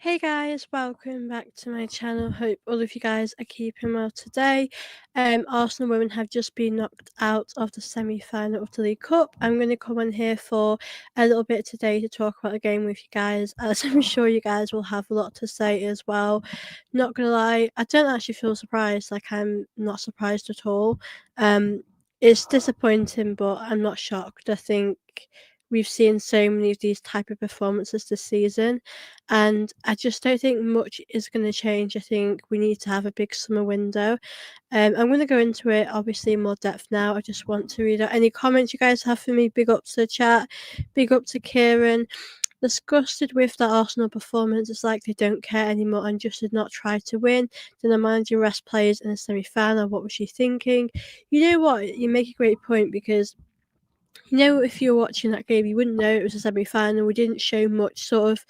Hey guys, welcome back to my channel. Hope all of you guys are keeping well today. Arsenal women have just been knocked out of the semi-final of the League Cup. I'm going to come on here for a little bit today to talk about the game with you guys, as I'm sure you guys will have a lot to say as well. Not gonna lie, I don't actually feel surprised. Like, I'm not surprised at all. It's disappointing, but I'm not shocked. I think we've seen so many of these type of performances this season, and I just don't think much is going to change. I think we need to have a big summer window. I'm going to go into it obviously in more depth now. I just want to read out any comments you guys have for me. Big up to the chat, big up to Kieran. Disgusted with that Arsenal performance. It's like they don't care anymore and just did not try to win. Then the manager rest players in a semi-final. What was she thinking? You know what? You make a great point, because if you were watching that game, you wouldn't know it was a semi-final. We didn't show much sort of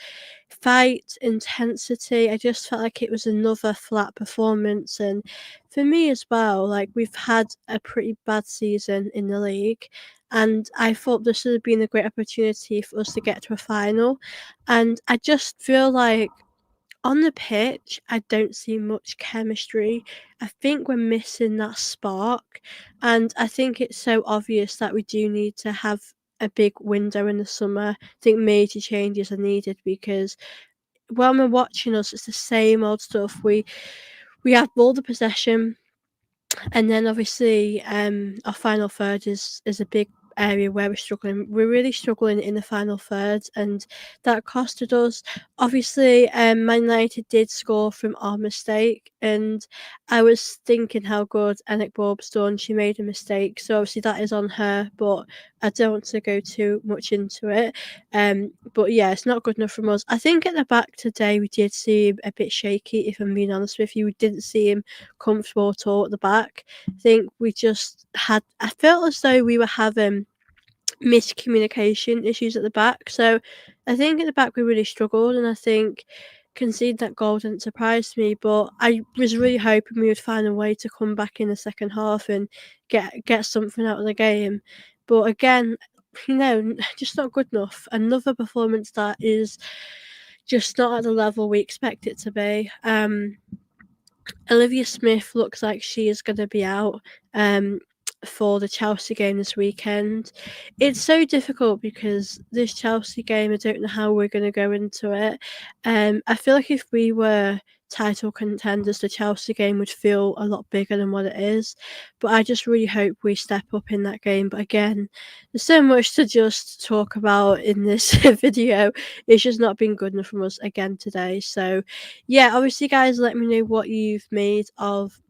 fight intensity. I just felt like it was another flat performance. And for me as well, like, we've had a pretty bad season in the league, and I thought this would have been a great opportunity for us to get to a final. And I just feel like on the pitch, I don't see much chemistry. I think we're missing that spark, and I think it's so obvious that we do need to have a big window in the summer. I think major changes are needed, because when we're watching us, it's the same old stuff. We have all the possession, and then obviously our final third is a big area where we're struggling. We're really struggling in the final third, and that costed us. Obviously, Man United did score from our mistake, and I was thinking how good Enoch Borb's done. She made a mistake, so obviously that is on her, but I don't want to go too much into it. But yeah, it's not good enough from us. I think at the back today we did seem a bit shaky, if I'm being honest with you. We didn't see him comfortable at all at the back. I think we just had, I felt as though we were having miscommunication issues at the back. So I think at the back we really struggled, and I think conceding that goal didn't surprise me, but I was really hoping we would find a way to come back in the second half and get something out of the game. But again, just not good enough. Another performance that is just not at the level we expect it to be. Olivia Smith looks like she is going to be out for the Chelsea game this weekend. It's so difficult, because this Chelsea game, I don't know how we're going to go into it. I feel like if we were title contenders, the Chelsea game would feel a lot bigger than what it is. But I just really hope we step up in that game. But again, there's so much to just talk about in this video. It's just not been good enough from us again today. So yeah, obviously, guys, let me know what you've made of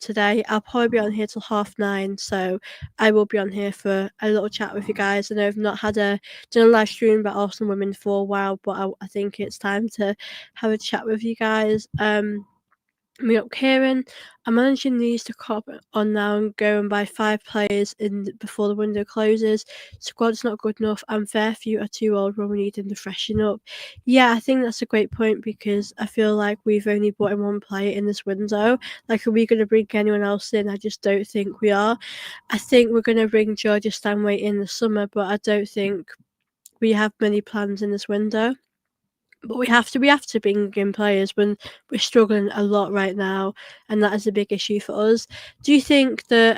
today. I'll probably be on here till 9:30, so I will be on here for a little chat with you guys. I know I've not done a live stream about Arsenal women for a while, but I think it's time to have a chat with you guys. We got Kieran. I'm managing these to cop on now and go and buy 5 players before the window closes. Squad's not good enough, and fair few are too old when we need them to freshen up. Yeah, I think that's a great point, because I feel like we've only brought in 1 player in this window. Like, are we going to bring anyone else in? I just don't think we are. I think we're going to bring Georgia Stanway in the summer, but I don't think we have many plans in this window. But we have to bring in players when we're struggling a lot right now, and that is a big issue for us. Do you think that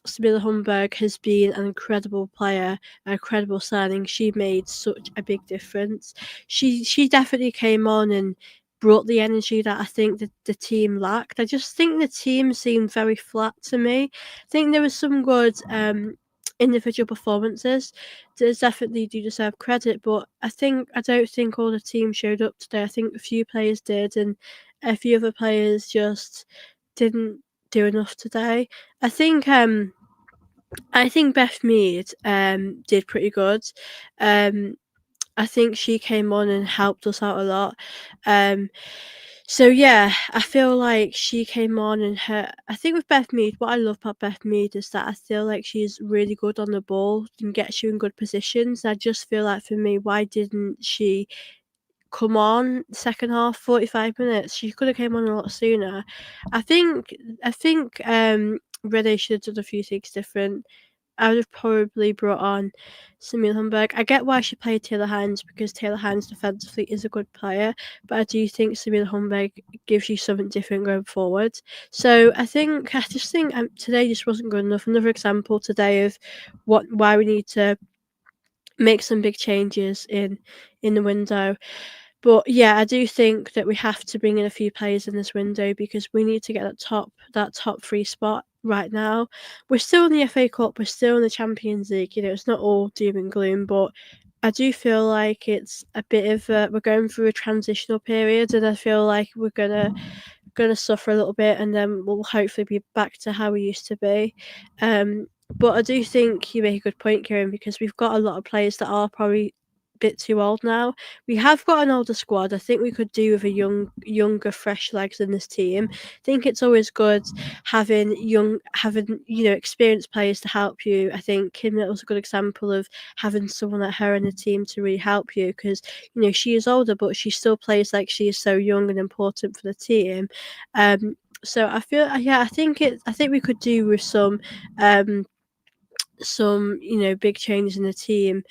Sibylla Humberg has been an incredible player, an incredible signing? She made such a big difference. She definitely came on and brought the energy that I think the team lacked. I just think the team seemed very flat to me. I think there was some good individual performances. There's definitely do deserve credit, but I don't think all the team showed up today. I think a few players did, and a few other players just didn't do enough today. I think Beth Mead did pretty good. I think she came on and helped us out a lot. So yeah, I feel like she came on, and I think with Beth Mead, what I love about Beth Mead is that I feel like she's really good on the ball and gets you in good positions. I just feel like, for me, why didn't she come on second half, 45 minutes? She could have came on a lot sooner. I think Rene should have done a few things different. I would have probably brought on Samuel Humberg. I get why she played Taylor Hines because Taylor Hines defensively is a good player, but I do think Samuel Humberg gives you something different going forward. So I just think today just wasn't good enough. Another example today of why we need to make some big changes in the window. But yeah, I do think that we have to bring in a few players in this window because we need to get that top three spot right now. We're still in the FA Cup, we're still in the Champions League. You know, it's not all doom and gloom, but I do feel like it's a bit of we're going through a transitional period, and I feel like we're gonna suffer a little bit, and then we'll hopefully be back to how we used to be. But I do think you make a good point, Kieran, because we've got a lot of players that are probably a bit too old now. We have got an older squad. I think we could do with a younger, fresh legs in this team. I think it's always good having experienced players to help you. I think Kim Little's a good example of having someone like her in the team to really help you because she is older, but she still plays like she is so young and important for the team. So I feel, yeah, I think we could do with some big changes in the team.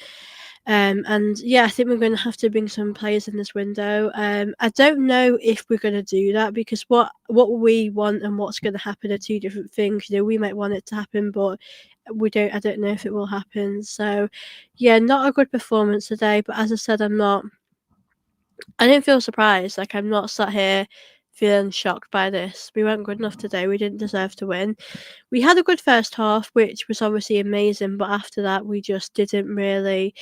And yeah, I think we're going to have to bring some players in this window. I don't know if we're going to do that because what we want and what's going to happen are two different things. We might want it to happen, but we don't. I don't know if it will happen. So yeah, not a good performance today. But as I said, I didn't feel surprised. Like, I'm not sat here feeling shocked by this. We weren't good enough today. We didn't deserve to win. We had a good first half, which was obviously amazing, but after that, we just didn't really.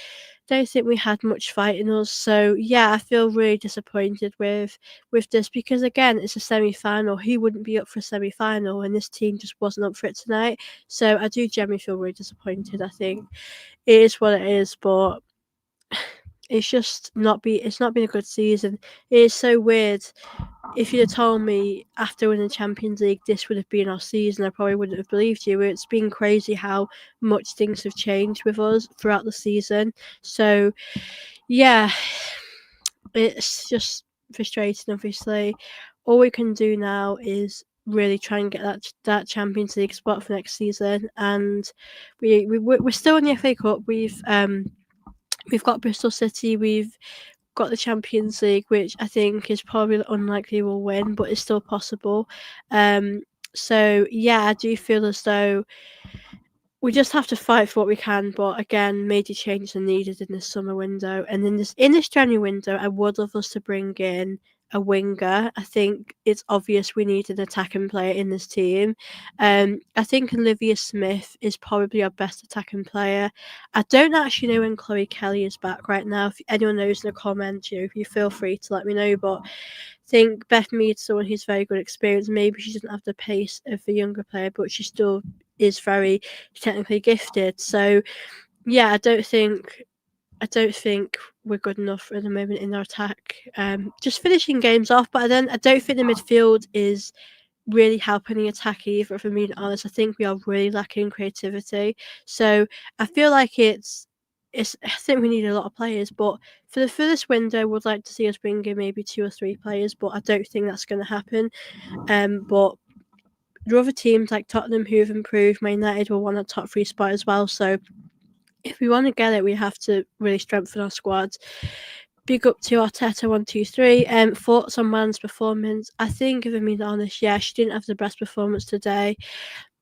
Don't think we had much fight in us. So yeah, I feel really disappointed with this because again, it's a semi-final. Who wouldn't be up for a semi-final? And this team just wasn't up for it tonight. So I do generally feel really disappointed. I think it is what it is, but it's not been a good season. It is so weird. If you'd have told me after winning the Champions League this would have been our season, I probably wouldn't have believed you. It's been crazy how much things have changed with us throughout the season. So yeah, it's just frustrating. Obviously, all we can do now is really try and get that Champions League spot for next season, and we're still in the FA Cup. We've got Bristol City. We've got the Champions League, which I think is probably unlikely we'll win, but it's still possible. So yeah, I do feel as though we just have to fight for what we can. But again, major changes are needed in this summer window, and in this January window, I would love us to bring in a winger. I think it's obvious we need an attacking player in this team. I think Olivia Smith is probably our best attacking player. I don't actually know when Chloe Kelly is back right now. If anyone knows in the comments, you feel free to let me know. But I think Beth Mead's someone who's very good experience. Maybe she doesn't have the pace of a younger player, but she still is very technically gifted. So yeah, I don't think we're good enough at the moment in our attack. Just finishing games off, but then I don't think the midfield is really helping the attack either, if I'm being honest. I think we are really lacking creativity. So I feel like I think we need a lot of players, but for this window, I would like to see us bring in maybe 2 or 3 players, but I don't think that's going to happen. But there are other teams like Tottenham who have improved. Man United will want a top 3 spot as well. So if we want to get it, we have to really strengthen our squad. Big up to Arteta 123. Thoughts on Man's performance? I think, if I'm being honest, yeah, she didn't have the best performance today.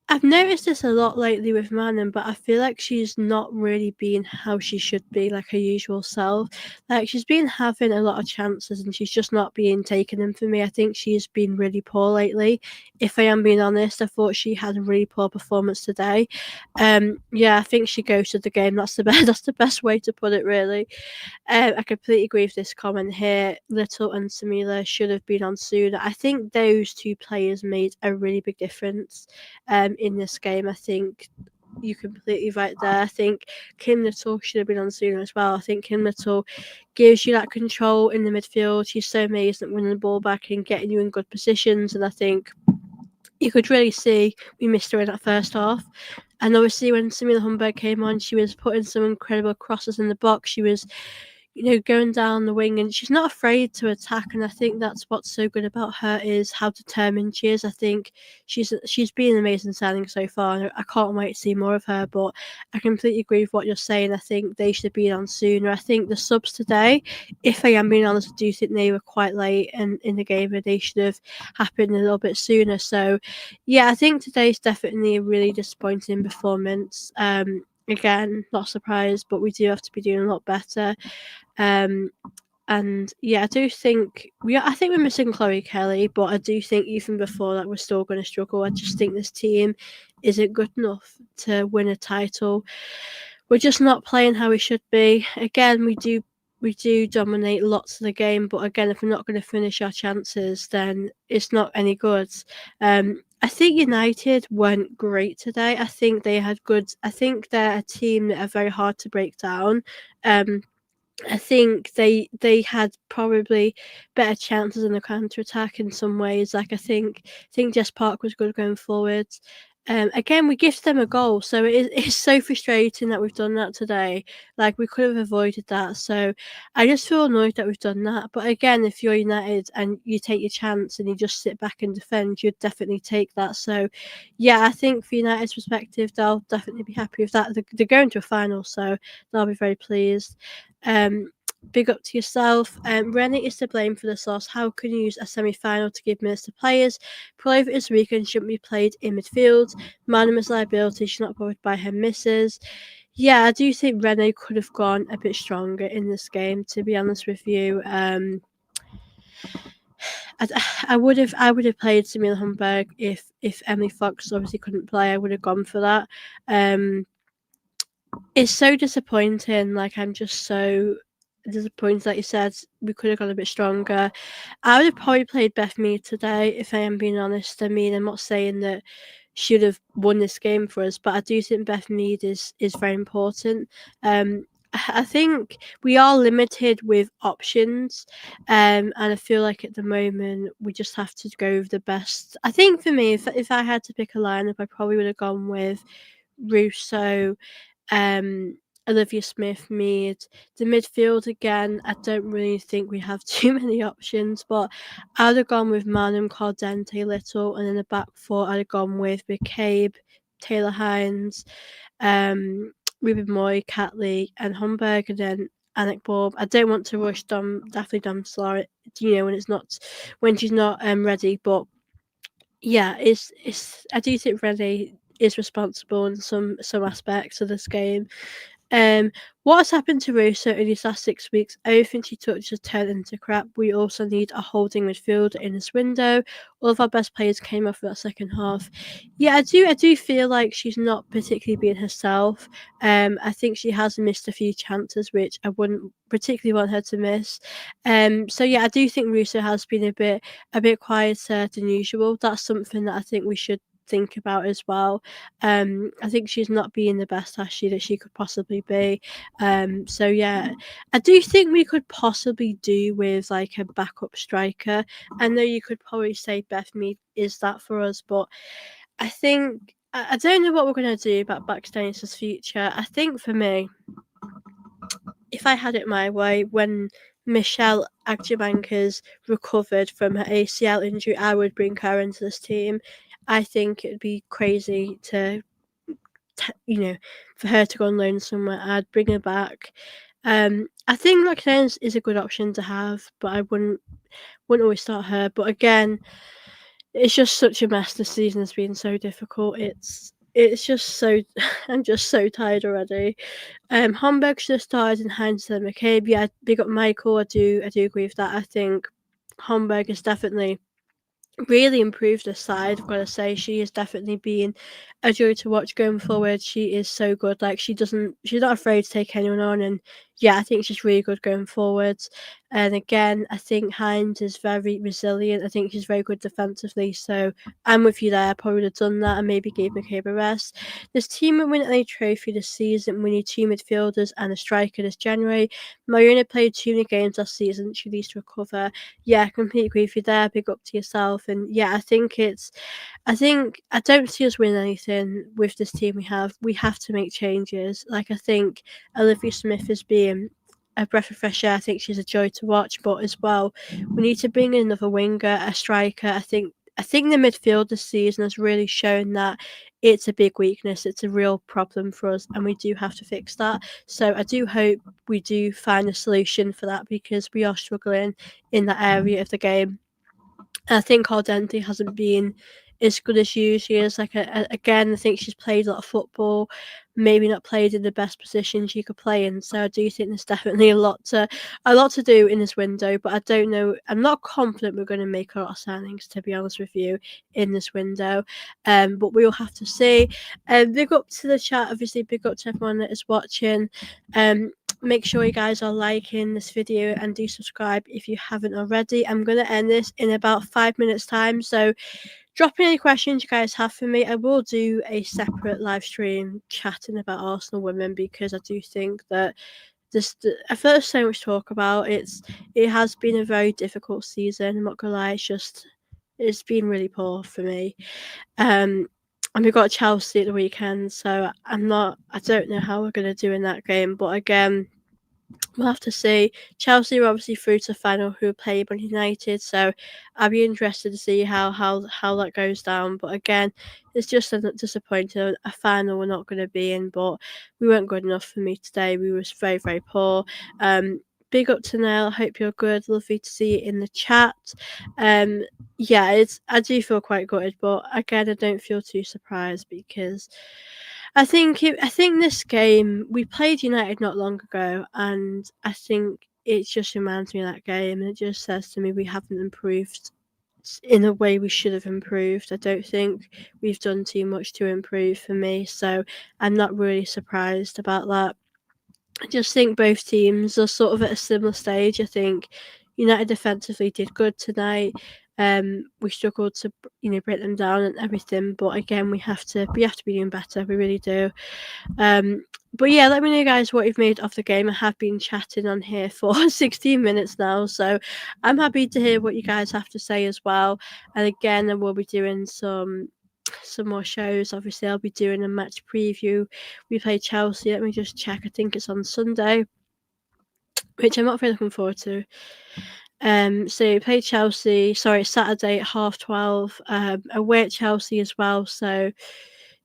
I've noticed this a lot lately with Manon, but I feel like she's not really being how she should be, like her usual self. Like, she's been having a lot of chances and she's just not being taking them for me. I think she's been really poor lately. If I am being honest, I thought she had a really poor performance today. Yeah, I think she ghosted the game. That's the best. That's the best way to put it, really. I completely agree with this comment here. Little and Samila should have been on sooner. I think those two players made a really big difference in this game. I think you're completely right there. I think Kim Little should have been on sooner as well. I think Kim Little gives you that control in the midfield. She's so amazing at winning the ball back and getting you in good positions. And I think you could really see we missed her in that first half. And obviously when Samila Humberg came on, she was putting some incredible crosses in the box. She was going down the wing, and she's not afraid to attack. And I think that's what's so good about her, is how determined she is. I think she's been an amazing signing so far, and I can't wait to see more of her. But I completely agree with what you're saying. I think they should have been on sooner. I think the subs today, if I am being honest, I do think they were quite late in the game, and they should have happened a little bit sooner. So yeah, I think today's definitely a really disappointing performance. Again, not surprised, but we do have to be doing a lot better. Um, and yeah, I do think I think we're missing Chloe Kelly, but I do think even before that, we're still going to struggle. I just think this team isn't good enough to win a title. We're just not playing how we should be. Again, we do dominate lots of the game, but again, if we're not going to finish our chances, then it's not any good. I think United weren't great today. I think they had good. I think they're a team that are very hard to break down. I think they had probably better chances in the counter attack in some ways. Like I think Jess Park was good going forwards. Again, we gifted them a goal, so it's so frustrating that we've done that today. Like, we could have avoided that. So I just feel annoyed that we've done that. But again, if you're United and you take your chance and you just sit back and defend, you'd definitely take that. So yeah, I think for United's perspective, they'll definitely be happy with that. They're going to a final, so they'll be very pleased. Um, Big up to yourself. Rennie is to blame for this loss. How can you use a semi-final to give minutes to players? Prolific is weak and shouldn't be played in midfield. Manaman's liability, she's not bothered by her misses. Yeah, I do think Rennie could have gone a bit stronger in this game, to be honest with you. I would have played Samira Humberg if Emily Fox obviously couldn't play. I would have gone for that. It's so disappointing. Like, I'm just so disappointed. Like you said, we could have got a bit stronger. I would have probably played Beth Mead today, if I am being honest. I mean, I'm not saying that she would have won this game for us, but I do think Beth Mead is very important. I think we are limited with options, and I feel like at the moment we just have to go with the best. I think for me, if I had to pick a lineup, I probably would have gone with Russo, um, Olivia Smith, Mead. The midfield again, I don't really think we have too many options, but I would have gone with Manum, Caldente, Little, and in the back four, I'd have gone with McCabe, Taylor Hines, Ruben Moy, Catley, and Humberg, and then Anik Bob. I don't want to rush definitely Dom Solar, when she's not ready, but yeah, it's I do think Rennie is responsible in some aspects of this game. What has happened to Russo in these last 6 weeks? Everything she touches turned into crap. We also need a holding midfielder in this window. All of our best players came off for that second half. Yeah, I do feel like she's not particularly being herself. I think she has missed a few chances which I wouldn't particularly want her to miss. So yeah, I do think Russo has been a bit quieter than usual. That's something that I think we should think about as well. I think she's not being the best Ashley that she could possibly be. So yeah, I do think we could possibly do with like a backup striker. I know you could probably say Beth Mead is that for us, but I think I don't know what we're gonna do about Baxter's future. I think for me, if I had it my way, when Michelle Agjabanka's recovered from her ACL injury, I would bring her into this team. I think it'd be crazy for her to go on loan somewhere. I'd bring her back. I think McLaren is a good option to have, but I wouldn't always start her. But again, it's just such a mess. This season has been so difficult. It's just so I'm just so tired already. Homburg should have started in hindsight. McCabe, yeah, big up Michael. I do agree with that. I think Homburg is definitely really improved this side. I've got to say, she has definitely been a joy to watch going forward. She is so good. Like, she's not afraid to take anyone on, and yeah, I think she's really good going forwards. And again, I think Hines is very resilient. I think she's very good defensively. So I'm with you there. I probably would have done that and maybe gave McCabe a rest. This team will win any trophy this season. We need two midfielders and a striker this January. Mariona played too many games last season. She needs to recover. Yeah, I completely agree with you there. Big up to yourself. And yeah, I don't see us winning anything with this team we have. We have to make changes. Like, I think Olivia Smith is being a breath of fresh air. I think she's a joy to watch, but as well, we need to bring in another winger, a striker. I think the midfield this season has really shown that it's a big weakness. It's a real problem for us, and we do have to fix that. So I do hope we do find a solution for that because we are struggling in that area of the game. I think Ardenti hasn't been as good as usually is. Like again, I think she's played a lot of football, maybe not played in the best position she could play in. So I do think there's definitely a lot to do in this window. But I don't know. I'm not confident we're going to make a lot of signings, to be honest with you, in this window. But we'll have to see. Big up to the chat, obviously. Big up to everyone that is watching. Make sure you guys are liking this video and do subscribe if you haven't already. I'm going to end this in about 5 minutes time, so drop in any questions you guys have for me. I will do a separate live stream chatting about Arsenal women because I do think that I feel there's so much to talk about. It has been a very difficult season. I'm not gonna lie, it's been really poor for me. And we've got Chelsea at the weekend, so I don't know how we're gonna do in that game. But again, we'll have to see. Chelsea are obviously through to the final, who play Man United, so I'll be interested to see how that goes down. But again, it's just disappointing. A final we're not going to be in, but we weren't good enough for me today. We was very, very poor. Big up to Nell. Hope you're good. Lovely to see you in the chat. Yeah, I do feel quite gutted, but again, I don't feel too surprised because I think this game we played United not long ago, and I think it just reminds me of that game, and it just says to me we haven't improved in a way we should have improved. I don't think we've done too much to improve for me, so I'm not really surprised about that. I just think both teams are sort of at a similar stage. I think United defensively did good tonight. We struggled to break them down and everything, but again we have to be doing better. We really do. But yeah, let me know guys what you've made of the game. I have been chatting on here for 16 minutes now, so I'm happy to hear what you guys have to say as well. And again, I will be doing some more shows. Obviously, I'll be doing a match preview. We play Chelsea. Let me just check. I think it's on Sunday, which I'm not very looking forward to. So we play Chelsea. Sorry, Saturday at 12:30. Away at Chelsea as well. So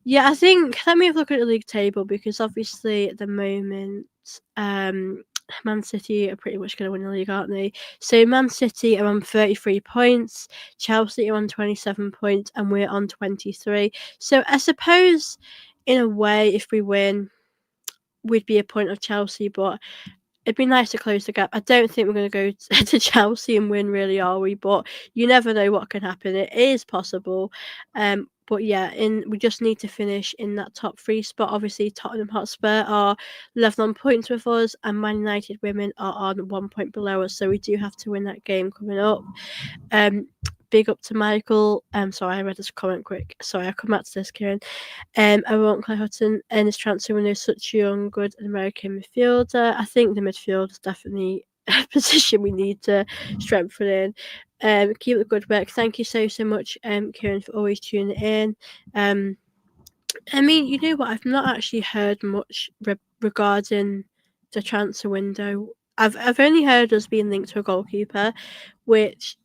yeah, I think let me have a look at the league table because obviously at the moment, Man City are pretty much going to win the league, aren't they? So Man City are on 33 points, Chelsea are on 27 points, and we're on 23. So I suppose, in a way, if we win, we'd be a point of Chelsea, but it'd be nice to close the gap. I don't think we're going to go to Chelsea and win, really, are we? But you never know what can happen. It is possible. But yeah, we just need to finish in that top 3 spot. Obviously, Tottenham Hotspur are level on points with us, and Man United women are on 1 point below us. So we do have to win that game coming up. Big up to Michael. Sorry, I read this comment quick. Sorry, I'll come back to this, Kieran. I won't Clay Hutton and his transfer when there's such a young, good American midfielder. I think the midfield is definitely a position we need to strengthen in. Keep the good work. Thank you so much, Kieran, for always tuning in. I mean, you know what? I've not actually heard much regarding the transfer window. I've only heard us being linked to a goalkeeper, which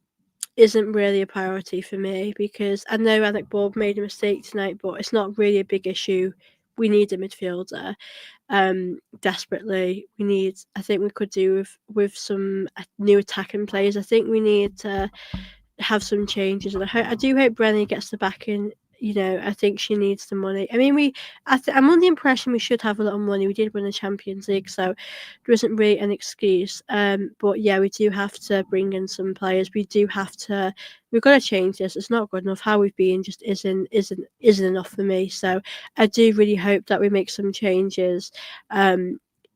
isn't really a priority for me because I know Alec Bob made a mistake tonight, but it's not really a big issue. We need a midfielder desperately. I think we could do with some new attacking players. I think we need to have some changes, and I do hope Brenny gets the backing. I think she needs the money. I mean, I'm on the impression we should have a lot of money. We did win the Champions League, so there isn't really an excuse. But yeah, we do have to bring in some players. We've got to change this. It's not good enough. How we've been just isn't enough for me. So I do really hope that we make some changes.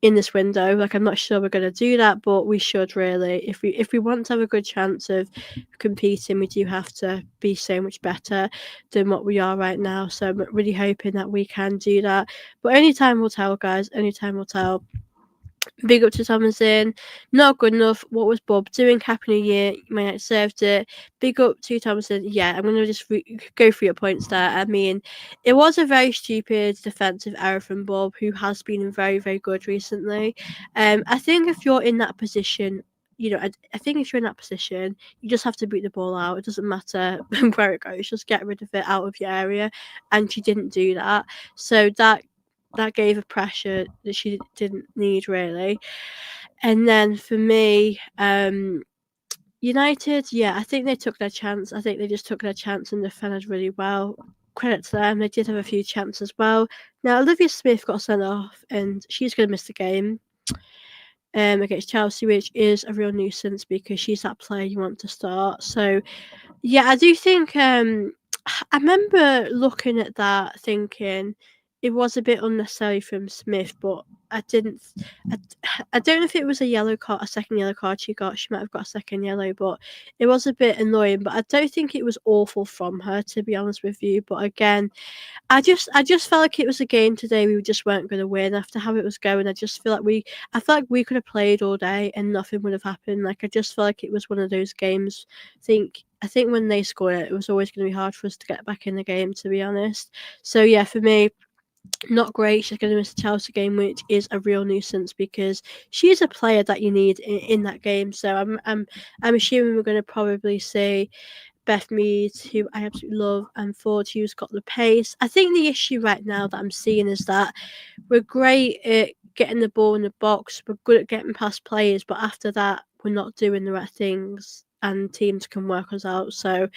In this window, like I'm not sure we're going to do that, but we should really. If we want to have a good chance of competing, we do have to be so much better than what we are right now. So I'm really hoping that we can do that. But only time will tell, guys. Only time will tell. Big up to Thomason. Not good enough. What was Bob doing? Happy New Year. You may not deserved it. Big up to Thomason. Yeah, I'm going to just go through your points there. I mean, it was a very stupid defensive error from Bob, who has been very, very good recently. I think if you're in that position, I think if you're in that position, you just have to beat the ball out. It doesn't matter where it goes. Just get rid of it out of your area. And she didn't do that. So that gave a pressure that she didn't need, really. And then for me, United, yeah, I think they took their chance. I think they just took their chance and defended really well. Credit to them. They did have a few chances as well. Now, Olivia Smith got sent off, and she's going to miss the game against Chelsea, which is a real nuisance because she's that player you want to start. So, yeah, I do think I remember looking at that thinking it was a bit unnecessary from Smith, but I didn't. I, I don't know if it was a second yellow card she got. She might have got a second yellow, but it was a bit annoying. But I don't think it was awful from her, to be honest with you. But again, I just felt like it was a game today we just weren't going to win after how it was going. I felt like we could have played all day and nothing would have happened. Like I just felt like it was one of those games. I think when they scored it was always going to be hard for us to get back in the game, to be honest. So yeah, for me, not great. She's going to miss the Chelsea game, which is a real nuisance because she's a player that you need in that game. So I'm assuming we're going to probably see Beth Mead, who I absolutely love, and Ford, who's got the pace. I think the issue right now that I'm seeing is that we're great at getting the ball in the box, we're good at getting past players, but after that, we're not doing the right things, and teams can work us out. So,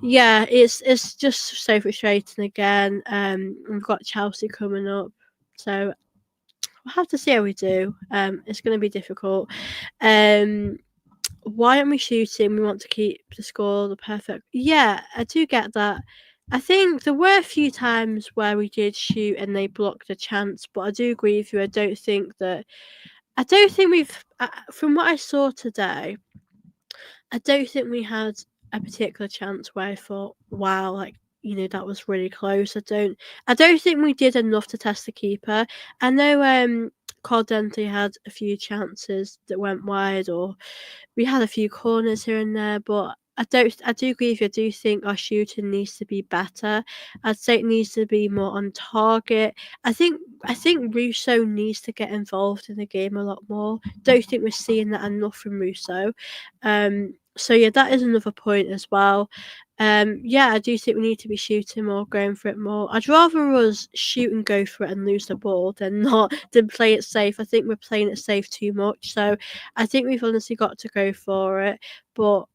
yeah, it's just so frustrating again. We've got Chelsea coming up, so we'll have to see how we do. It's going to be difficult. Um, why aren't we shooting? We want to keep the score the perfect. Yeah, I do get that. I think there were a few times where we did shoot and they blocked a chance, but I do agree with you. I don't think we've. From what I saw today, I don't think we had a particular chance where I thought, wow, like that was really close. I don't think we did enough to test the keeper. I know Caldente had a few chances that went wide, or we had a few corners here and there, but I do agree with you. I do think our shooting needs to be better. I'd say it needs to be more on target. I think Russo needs to get involved in the game a lot more. Don't think we're seeing that enough from Russo. So yeah, that is another point as well. Yeah, I do think we need to be shooting more, going for it more. I'd rather us shoot and go for it and lose the ball than play it safe. I think we're playing it safe too much. So I think we've honestly got to go for it. But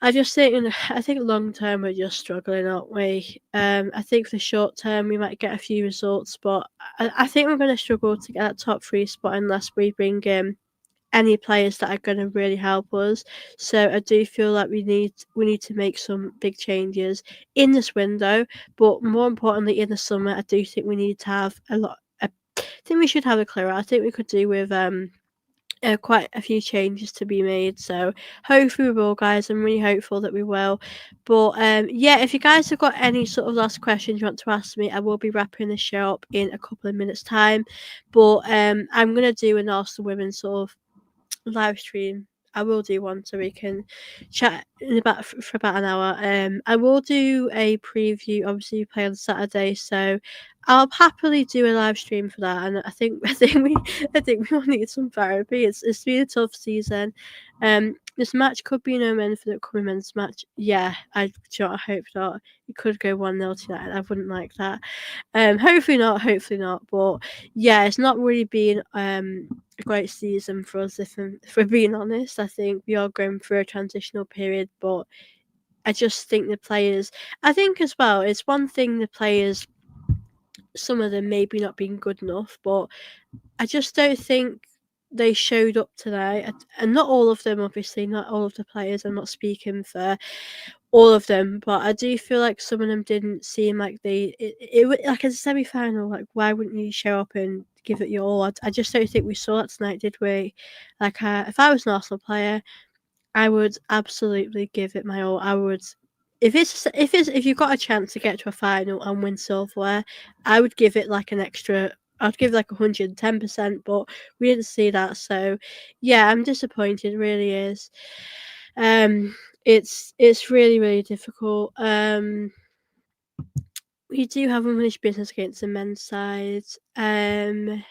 I just think, I think long term we're just struggling, aren't we? I think for the short term we might get a few results, but I think we're going to struggle to get that top three spot unless we bring in any players that are going to really help us. So I do feel like we need to make some big changes in this window, but more importantly in the summer. I do think we need to have I think we should have a clear out. I think we could do with quite a few changes to be made. So hopefully we will, guys. I'm really hopeful that we will. But yeah, if you guys have got any sort of last questions you want to ask me, I will be wrapping the show up in a couple of minutes' time. But I'm gonna do an Arsenal women sort of live stream. I will do one so we can chat for about an hour. I will do a preview. Obviously, we play on Saturday, so I'll happily do a live stream for that. And I think we all need some therapy. It's been a tough season. This match could be no men for the upcoming men's match. Yeah, I hope not. It could go 1-0 tonight. I wouldn't like that. Hopefully not. Hopefully not. But yeah, it's not really been a great season for us, if we're being honest. I think we are going through a transitional period, but I just think I think as well, it's one thing the players, some of them maybe not being good enough, but I just don't think they showed up today. And not all of them, obviously, not all of the players. I'm not speaking for all of them, but I do feel like some of them didn't seem like like as a semi-final. Like, why wouldn't you show up and give it your all? I just don't think we saw that tonight, did we? Like, if I was an Arsenal player, I would absolutely give it my all. I would, if you've got a chance to get to a final and win silverware, I would give it like an extra I'd give like 110%, but we didn't see that. So yeah, I'm disappointed, really is. Um, it's really, really difficult. We do have unfinished business against the men's side. Trying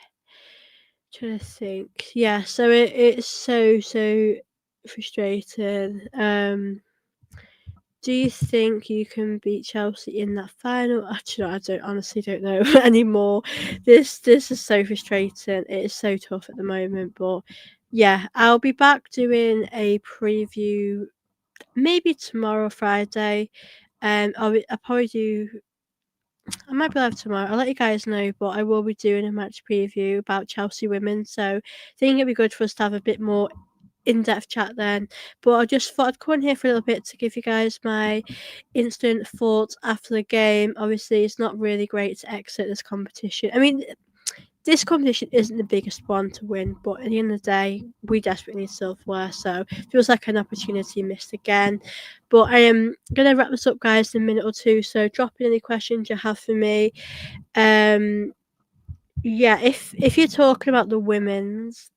to think. Yeah, so it's so frustrating. Do you think you can beat Chelsea in that final? Actually, I don't honestly don't know anymore. This is so frustrating. It is so tough at the moment, but yeah, I'll be back doing a preview maybe tomorrow, Friday. I'll probably do. I might be live tomorrow. I'll let you guys know, but I will be doing a match preview about Chelsea women. So I think it'd be good for us to have a bit more in-depth chat then. But I just thought I'd come in here for a little bit to give you guys my instant thoughts after the game. Obviously, it's not really great to exit this competition. I mean, this competition isn't the biggest one to win, but at the end of the day, we desperately need silverware. So it feels like an opportunity missed again. But I am gonna wrap this up, guys, in a minute or two. So drop in any questions you have for me. Yeah, if you're talking about the women's,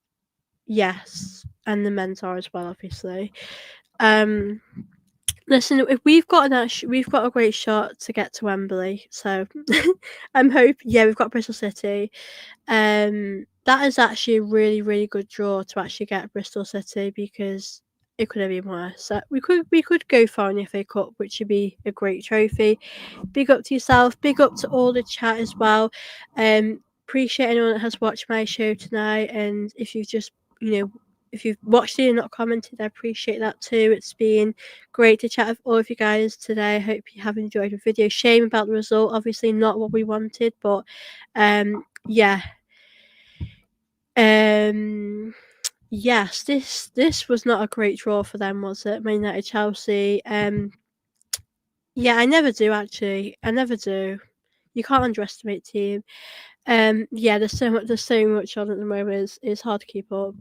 yes, and the men's are as well, obviously. Listen, if we've got a great shot to get to Wembley. So I'm hoping. Yeah, we've got Bristol City. That is actually a really, really good draw to actually get Bristol City because it could have been worse. So we could go far in the FA Cup, which would be a great trophy. Big up to yourself. Big up to all the chat as well. Appreciate anyone that has watched my show tonight, and if you've just if you've watched it and not commented, I appreciate that too. It's been great to chat with all of you guys today. I hope you have enjoyed the video. Shame about the result, obviously not what we wanted, but yeah. Yes, this was not a great draw for them, was it? Man United, Chelsea. Yeah, I never do actually. I never do. You can't underestimate team. Yeah, there's so much on at the moment. It's hard to keep up.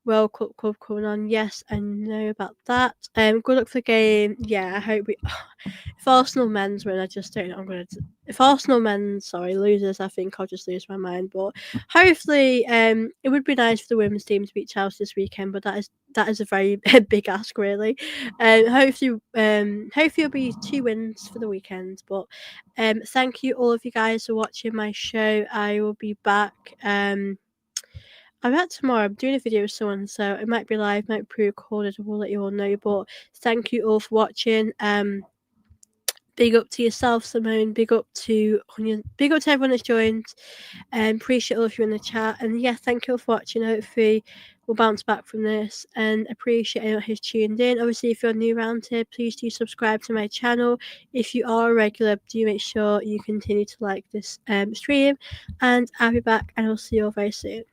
World Cup Club coming on. Yes, I know about that. Good luck for the game. Yeah, I hope we. If Arsenal men's win, I just don't know. If Arsenal men's losers, I think I'll just lose my mind. But hopefully, it would be nice for the women's team to beat Chelsea this weekend. But that is a very big ask, really. Hopefully it'll be 2 wins for the weekend. But thank you all of you guys for watching my show. I will be back. I'm back tomorrow. I'm doing a video with someone, so it might be live, might be pre-recorded. I will let you all know. But thank you all for watching. Big up to yourself, Simone. Big up to everyone that's joined. Appreciate all of you in the chat. And yeah, thank you all for watching. Hopefully we'll bounce back from this, and appreciate anyone who's tuned in. Obviously, if you're new around here, please do subscribe to my channel. If you are a regular, do make sure you continue to like this stream, and I'll be back and I'll see you all very soon.